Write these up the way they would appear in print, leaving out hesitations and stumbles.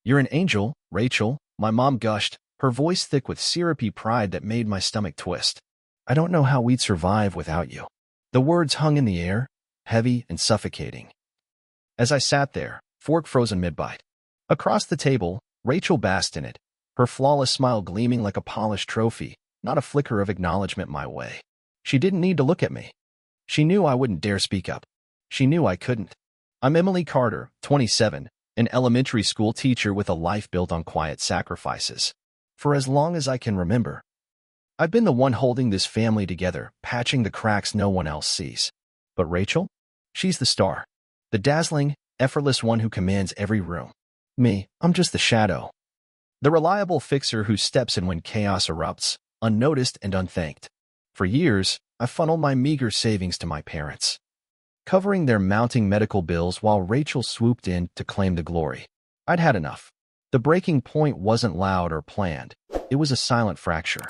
You're an angel, Rachel, my mom gushed, her voice thick with syrupy pride that made my stomach twist. I don't know how we'd survive without you. The words hung in the air, heavy and suffocating. As I sat there, fork frozen mid-bite. Across the table, Rachel basked in it, her flawless smile gleaming like a polished trophy, not a flicker of acknowledgement my way. She didn't need to look at me. She knew I wouldn't dare speak up. She knew I couldn't. I'm Emily Carter, 27, an elementary school teacher with a life built on quiet sacrifices. For as long as I can remember, I've been the one holding this family together, patching the cracks no one else sees. But Rachel? She's the star. The dazzling, effortless one who commands every room. Me, I'm just the shadow. The reliable fixer who steps in when chaos erupts, unnoticed and unthanked. For years, I funneled my meager savings to my parents, covering their mounting medical bills while Rachel swooped in to claim the glory. I'd had enough. The breaking point wasn't loud or planned. It was a silent fracture.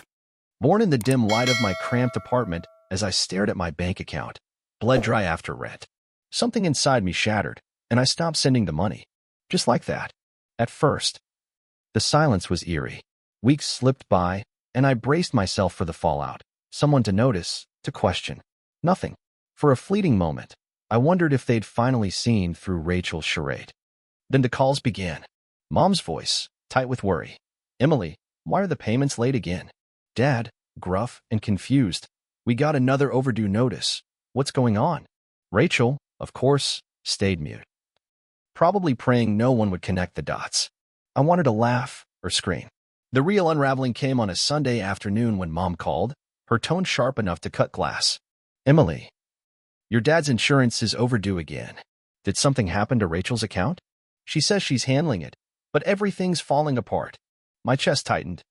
Born in the dim light of my cramped apartment as I stared at my bank account, bled dry after rent. Something inside me shattered, and I stopped sending the money. Just like that. At first, the silence was eerie. Weeks slipped by, and I braced myself for the fallout. Someone to notice, to question. Nothing. For a fleeting moment, I wondered if they'd finally seen through Rachel's charade. Then the calls began. Mom's voice, tight with worry. Emily, why are the payments late again? Dad, gruff and confused. We got another overdue notice. What's going on? Rachel, of course, stayed mute, probably praying no one would connect the dots. I wanted to laugh or scream. The real unraveling came on a Sunday afternoon when Mom called, her tone sharp enough to cut glass. Emily, your dad's insurance is overdue again. Did something happen to Rachel's account? She says she's handling it, but everything's falling apart. My chest tightened,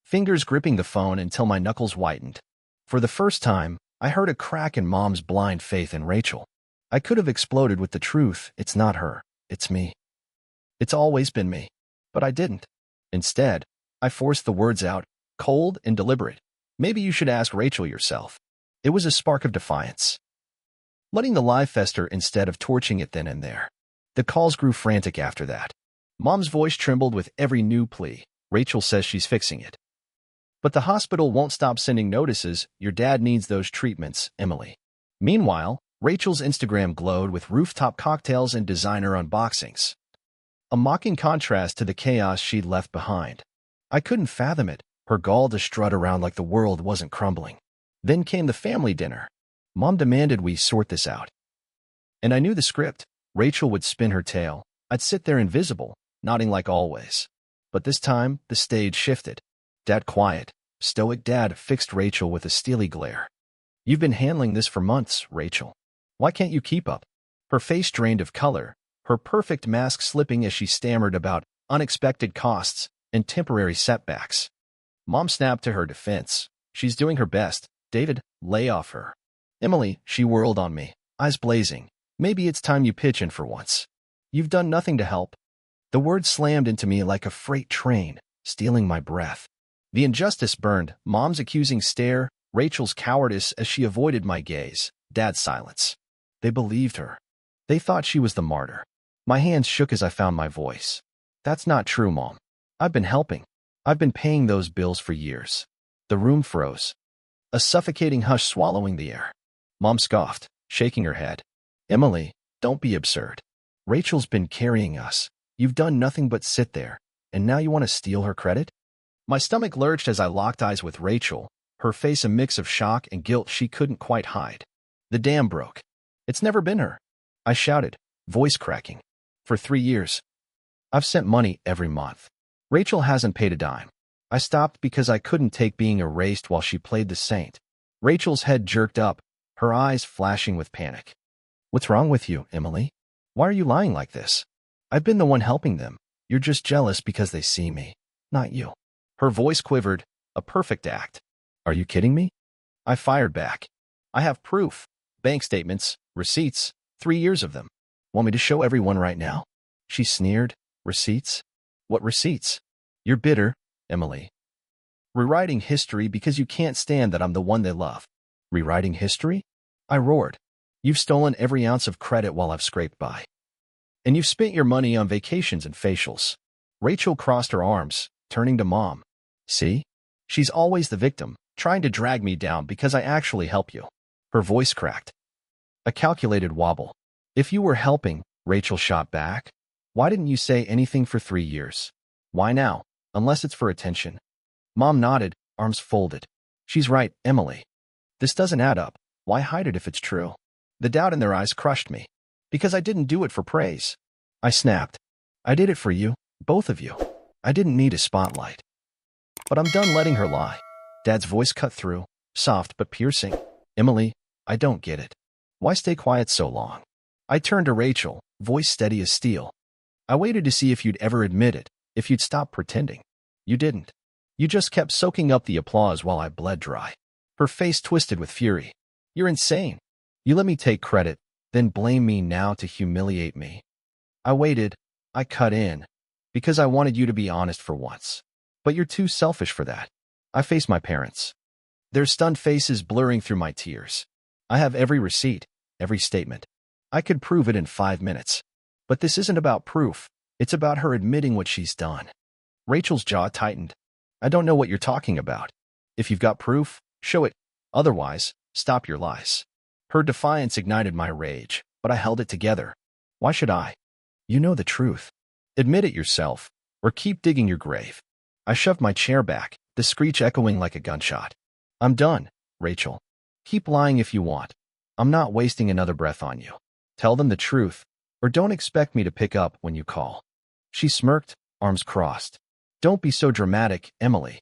fingers gripping the phone until my knuckles whitened. For the first time, I heard a crack in Mom's blind faith in Rachel. I could have exploded with the truth. It's not her. It's me. It's always been me. But I didn't. Instead, I forced the words out, cold and deliberate. Maybe you should ask Rachel yourself. It was a spark of defiance, letting the lie fester instead of torching it then and there. The calls grew frantic after that. Mom's voice trembled with every new plea. Rachel says she's fixing it. But the hospital won't stop sending notices. Your dad needs those treatments, Emily. Meanwhile, Rachel's Instagram glowed with rooftop cocktails and designer unboxings, a mocking contrast to the chaos she'd left behind. I couldn't fathom it, her gall to strut around like the world wasn't crumbling. Then came the family dinner. Mom demanded we sort this out. And I knew the script. Rachel would spin her tale. I'd sit there invisible, nodding like always. But this time, the stage shifted. Dad quiet, stoic dad fixed Rachel with a steely glare. You've been handling this for months, Rachel. Why can't you keep up? Her face drained of color, her perfect mask slipping as she stammered about unexpected costs and temporary setbacks. Mom snapped to her defense. She's doing her best. David, lay off her. Emily, she whirled on me, eyes blazing. Maybe it's time you pitch in for once. You've done nothing to help. The words slammed into me like a freight train, stealing my breath. The injustice burned, Mom's accusing stare, Rachel's cowardice as she avoided my gaze, Dad's silence. They believed her. They thought she was the martyr. My hands shook as I found my voice. That's not true, Mom. I've been helping. I've been paying those bills for years. The room froze, a suffocating hush swallowing the air. Mom scoffed, shaking her head. Emily, don't be absurd. Rachel's been carrying us. You've done nothing but sit there, and now you want to steal her credit? My stomach lurched as I locked eyes with Rachel, her face a mix of shock and guilt she couldn't quite hide. The dam broke. It's never been her. I shouted, voice cracking. For 3 years, I've sent money every month. Rachel hasn't paid a dime. I stopped because I couldn't take being erased while she played the saint. Rachel's head jerked up, her eyes flashing with panic. What's wrong with you, Emily? Why are you lying like this? I've been the one helping them. You're just jealous because they see me, not you. Her voice quivered, a perfect act. Are you kidding me? I fired back. I have proof. Bank statements, receipts, 3 years of them. Want me to show everyone right now? She sneered. Receipts? What receipts? You're bitter, Emily. Rewriting history because you can't stand that I'm the one they love. Rewriting history? I roared. You've stolen every ounce of credit while I've scraped by. And you've spent your money on vacations and facials. Rachel crossed her arms, turning to Mom. See? She's always the victim, trying to drag me down because I actually help you. Her voice cracked. A calculated wobble. If you were helping, Rachel shot back. Why didn't you say anything for 3 years? Why now? Unless it's for attention. Mom nodded, arms folded. She's right, Emily. This doesn't add up. Why hide it if it's true? The doubt in their eyes crushed me. Because I didn't do it for praise. I snapped. I did it for you, both of you. I didn't need a spotlight. But I'm done letting her lie. Dad's voice cut through, soft but piercing. Emily, I don't get it. Why stay quiet so long? I turned to Rachel, voice steady as steel. I waited to see if you'd ever admit it, if you'd stop pretending. You didn't. You just kept soaking up the applause while I bled dry. Her face twisted with fury. You're insane. You let me take credit, then blame me now to humiliate me. I waited. I cut in. Because I wanted you to be honest for once. But you're too selfish for that. I faced my parents. Their stunned faces blurring through my tears. I have every receipt, every statement. I could prove it in 5 minutes. But this isn't about proof. It's about her admitting what she's done. Rachel's jaw tightened. I don't know what you're talking about. If you've got proof, show it. Otherwise, stop your lies. Her defiance ignited my rage, but I held it together. Why should I? You know the truth. Admit it yourself, or keep digging your grave. I shoved my chair back, the screech echoing like a gunshot. I'm done, Rachel. Keep lying if you want. I'm not wasting another breath on you. Tell them the truth, or don't expect me to pick up when you call. She smirked, arms crossed. Don't be so dramatic, Emily.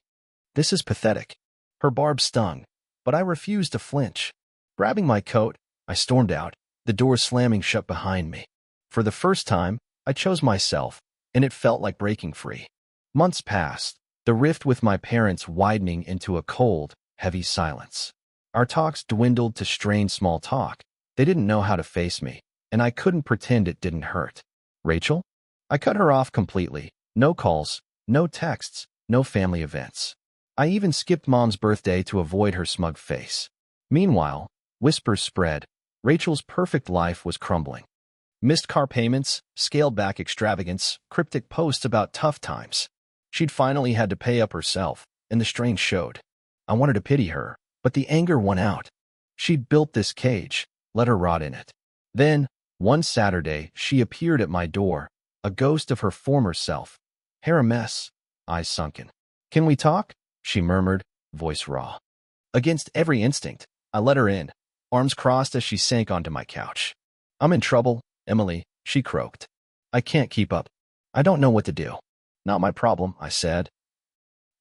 This is pathetic. Her barb stung, but I refused to flinch. Grabbing my coat, I stormed out, the door slamming shut behind me. For the first time, I chose myself, and it felt like breaking free. Months passed, the rift with my parents widening into a cold, heavy silence. Our talks dwindled to strained small talk. They didn't know how to face me, and I couldn't pretend it didn't hurt. Rachel? I cut her off completely. No calls, no texts, no family events. I even skipped Mom's birthday to avoid her smug face. Meanwhile, whispers spread. Rachel's perfect life was crumbling. Missed car payments, scaled-back extravagance, cryptic posts about tough times. She'd finally had to pay up herself, and the strain showed. I wanted to pity her, but the anger won out. She'd built this cage, let her rot in it. Then, one Saturday, she appeared at my door, a ghost of her former self. Hair a mess, eyes sunken. Can we talk? She murmured, voice raw. Against every instinct, I let her in, arms crossed as she sank onto my couch. I'm in trouble, Emily, she croaked. I can't keep up. I don't know what to do. Not my problem, I said.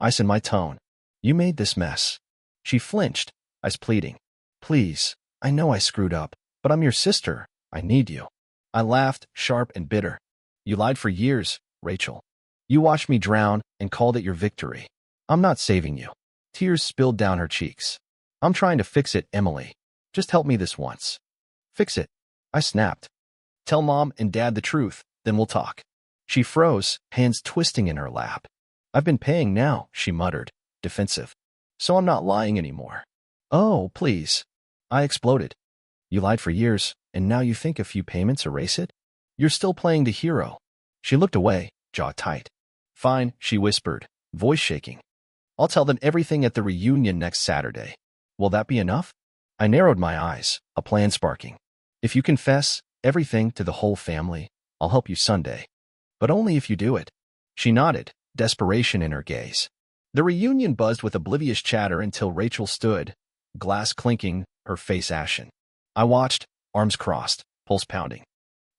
Ice in my tone. You made this mess. She flinched, eyes pleading. Please, I know I screwed up, but I'm your sister. I need you. I laughed, sharp and bitter. You lied for years, Rachel. You watched me drown and called it your victory. I'm not saving you. Tears spilled down her cheeks. I'm trying to fix it, Emily. Just help me this once. Fix it. I snapped. Tell Mom and Dad the truth, then we'll talk. She froze, hands twisting in her lap. I've been paying now, she muttered, defensive. So I'm not lying anymore. Oh, please. I exploded. You lied for years, and now you think a few payments erase it? You're still playing the hero. She looked away, jaw tight. Fine, she whispered, voice shaking. I'll tell them everything at the reunion next Saturday. Will that be enough? I narrowed my eyes, a plan sparking. If you confess everything to the whole family, I'll help you Sunday. But only if you do it. She nodded, desperation in her gaze. The reunion buzzed with oblivious chatter until Rachel stood, glass clinking, her face ashen. I watched, arms crossed, pulse pounding.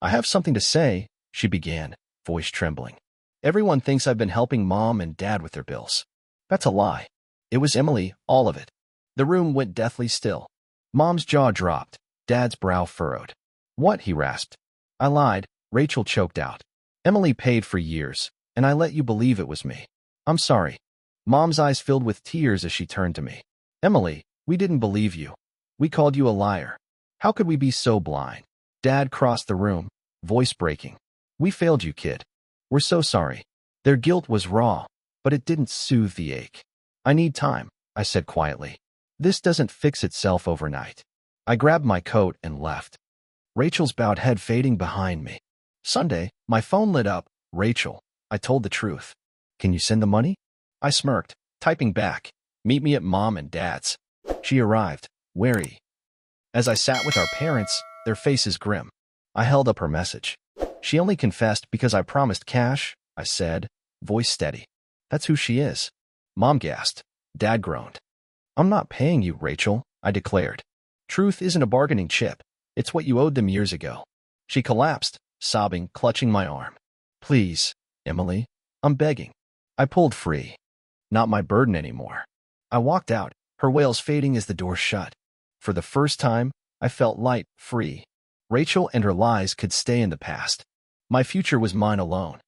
I have something to say, she began, voice trembling. Everyone thinks I've been helping Mom and Dad with their bills. That's a lie. It was Emily, all of it. The room went deathly still. Mom's jaw dropped, Dad's brow furrowed. What? He rasped. I lied, Rachel choked out. Emily paid for years, and I let you believe it was me. I'm sorry. Mom's eyes filled with tears as she turned to me. Emily, we didn't believe you. We called you a liar. How could we be so blind? Dad crossed the room, voice breaking. We failed you, kid. We're so sorry. Their guilt was raw, but it didn't soothe the ache. I need time, I said quietly. This doesn't fix itself overnight. I grabbed my coat and left. Rachel's bowed head fading behind me. Sunday, my phone lit up. Rachel, I told the truth. Can you send the money? I smirked, typing back. Meet me at Mom and Dad's. She arrived, wary. As I sat with our parents, their faces grim. I held up her message. She only confessed because I promised cash, I said, voice steady. That's who she is. Mom gasped. Dad groaned. I'm not paying you, Rachel, I declared. Truth isn't a bargaining chip. It's what you owed them years ago. She collapsed, sobbing, clutching my arm. Please, Emily, I'm begging. I pulled free. Not my burden anymore. I walked out, her wails fading as the door shut. For the first time, I felt light, free. Rachel and her lies could stay in the past. My future was mine alone.